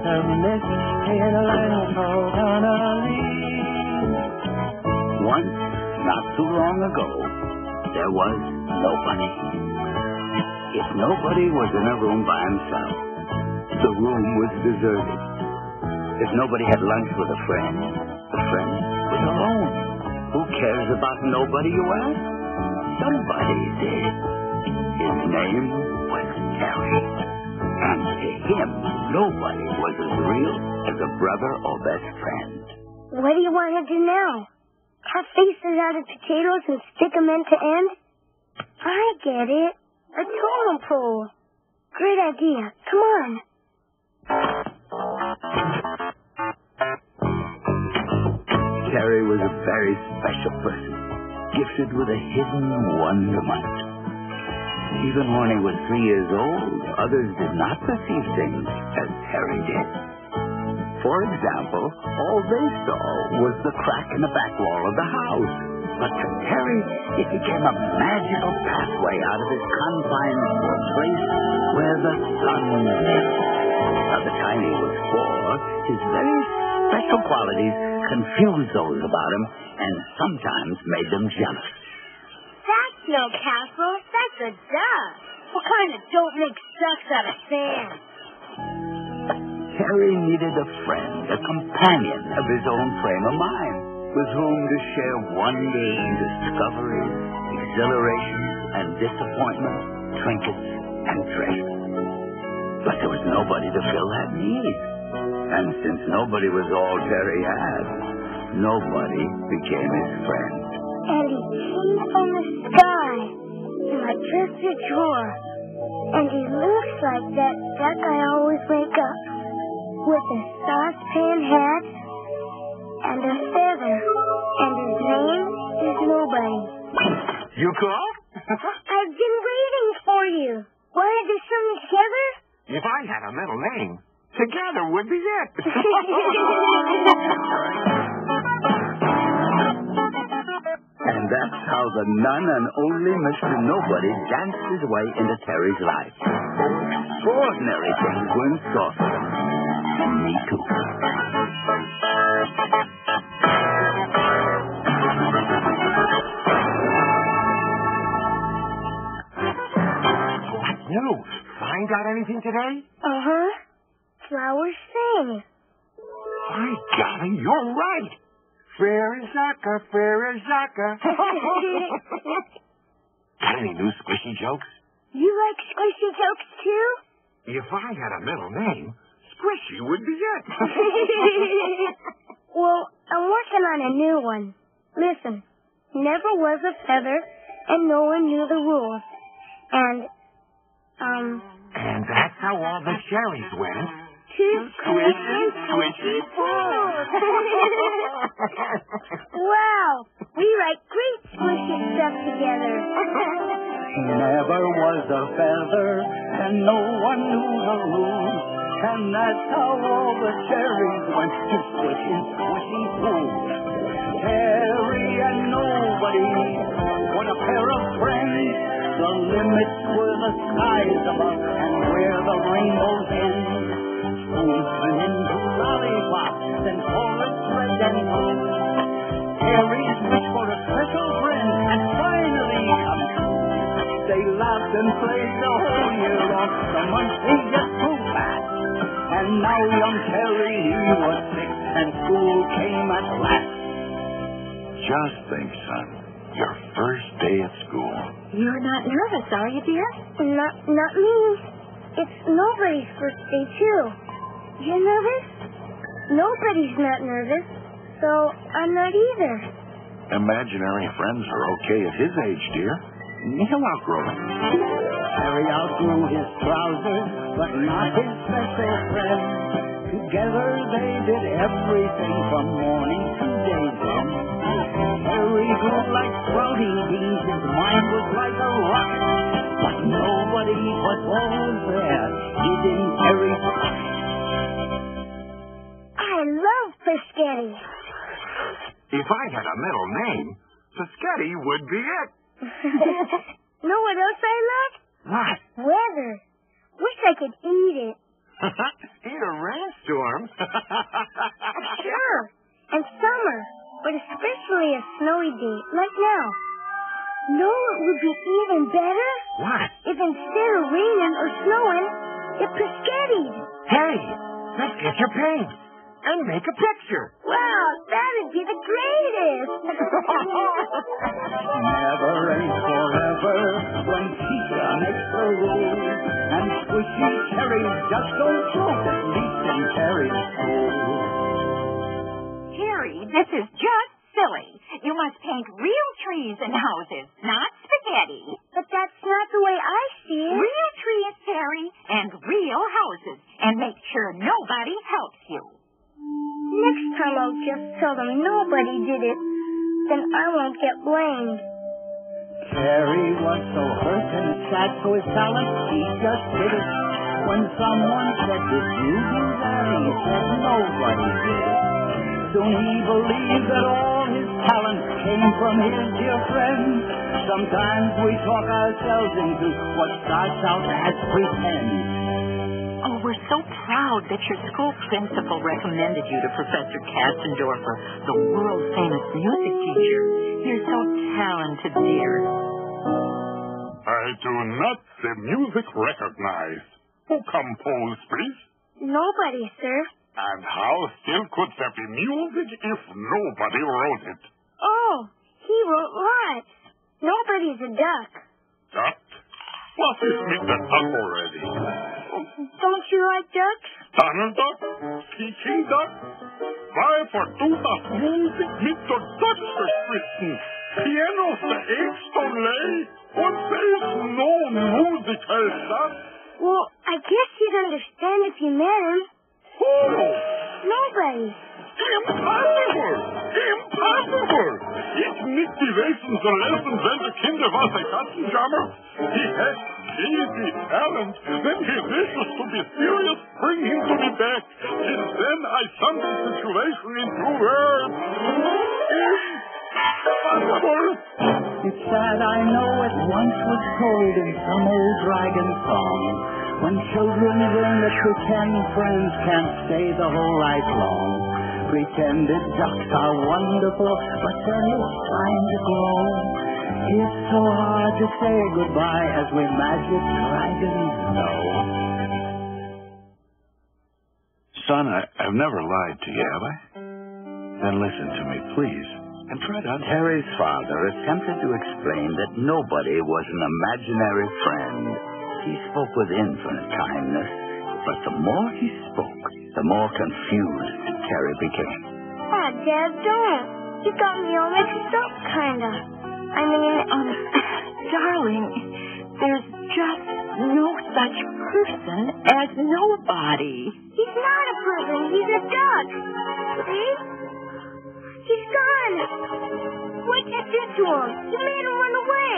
a mist in a land called Honolulu. Once, not too long ago, there was nobody. If nobody was in a room by himself, the room was deserted. If nobody had lunch with a friend, the friend was alone. Who cares about nobody, you ask? Somebody did. His name was Terry. And to him, nobody was as real as a brother or best friend. What do you want to do now? Cut faces out of potatoes and stick them end to end? I get it. A totem pole. Great idea. Come on. Terry was a very special person, gifted with a hidden wonderment. Even when he was 3 years old, others did not perceive things as Terry did. For example, all they saw was the crack in the back wall of the house. But to Terry, it became a magical pathway out of his confines to a place where the sun lived. By the time he was 4, his very special qualities confused those about him and sometimes made them jealous. That's no castle. That's a duck. What kind of dope makes ducks out of sand? Terry needed a friend, a companion of his own frame of mind, with whom to share wonders, discoveries, exhilaration, and disappointment, trinkets, and treasures. But there was nobody to fill that need. And since nobody was all Terry had, nobody became his friend. And he came from the sky, like just a drawer. And he looks like that duck I always wake up, with a saucepan hat and a feather. And his name is Nobody. You called? I've been waiting for you. Want to do something together? If I had a middle name, together would be it. And that's how the none and only Mr. Nobody danced his way into Terry's life. Extraordinary things were in store for him. And me too. What's new? Find out anything today? Uh-huh. Flowers sing. My golly, you're right. Fair as Zaka, fair as Zaka. Got any new squishy jokes? You like squishy jokes, too? If I had a middle name, Squishy would be it. Well, I'm working on a new one. Listen, never was a feather, and no one knew the rules. And that's how all the cherries went. To squish and squishy fools. Wow, we write great squishy stuff together. Never was a feather, and no one knew the rules. And that's how all the cherries went to squishy, squishy fools. Terry and Nobody, what a pair of friends. The limits were the skies above, and where the rainbows end. Spoons went into lollipops, and chorus red and blue. Terry's wish for a special friend had finally come true. They laughed and played the whole year long. The months they just flew fast. And now young Terry, he was 6, and school came at last. Just think, son, your first day at school. You're not nervous, are you, dear? Not me. It's Nobody's first day, too. You nervous? Nobody's not nervous, so I'm not either. Imaginary friends are okay at his age, dear. He'll outgrow them. Terry outgrew his trousers, but not his special friend. Together they did everything from morning to daydream. Terry grew like sprouting beans, his mind was like a rock. But nobody was always there, hidden Terry's spot. I love Piscetti. If I had a middle name, Piscetti would be it. Know what else I love? What? Weather. Wish I could eat it. In a rainstorm? Sure. And summer, but especially a snowy day, like now. No, it would be even better? What? If instead of raining or snowing, it Piscattied. Hey, let's get your paint and make a picture. Wow, that'd be the greatest. Never ain't forever when Chica makes the rules. And squishy cherries just don't float, at least in Terry's school. Terry, this is just silly. You must paint real trees and houses, not spaghetti. But that's not the way I see it. Real trees, Terry, and real houses. And make sure nobody helps you. Next time I'll just tell them nobody did it. Then I won't get blamed. Terry was so hurt and sad, so his talent, he just did it. When someone said, did you do that? He said, nobody did it. Soon he believed that all his talent came from his dear friends. Sometimes we talk ourselves into what starts out as pretend. Oh, we're so proud that your school principal recommended you to Professor Kassendorfer, the world-famous music teacher. You're so talented, dear. I do not the music recognize. Who composed, please? Nobody, sir. And how still could there be music if nobody wrote it? Oh, he wrote lots. Nobody's a duck. Duck? What is Mr. Duck already? Don't you like ducks? Donald Duck? Peking Duck? Why, for du das Musik mit der Duck versprechen? Pianos der Echtstone und there is no musical Duck. Well, I guess you'd understand if you met him. Who? Nobody. Impossible! Impossible! Ich nicht gewesen so lesen, wenn die Kinder was der Katzenjammer. He has easy talent. When he wishes to be serious, bring him to me back. And then I sum the situation in 2 words. Impossible! It's sad, I know it once was told in some old dragon song. When children learn that pretend friends can't stay the whole life long. Pretended ducks are wonderful, but they're just trying to grow. It's so hard to say goodbye as we magic dragons know. Son, I've never lied to you, have I? Then listen to me, please, and try to understand. Terry's father attempted to explain that nobody was an imaginary friend. He spoke with infinite kindness, but the more he spoke, the more confused Terry became. Oh, Dad, don't. You got me all mixed up, kinda. I mean, Darling, there's just no such person as nobody. he's not a person. He's a duck. See? He's gone. What did you do to him? You made him run away.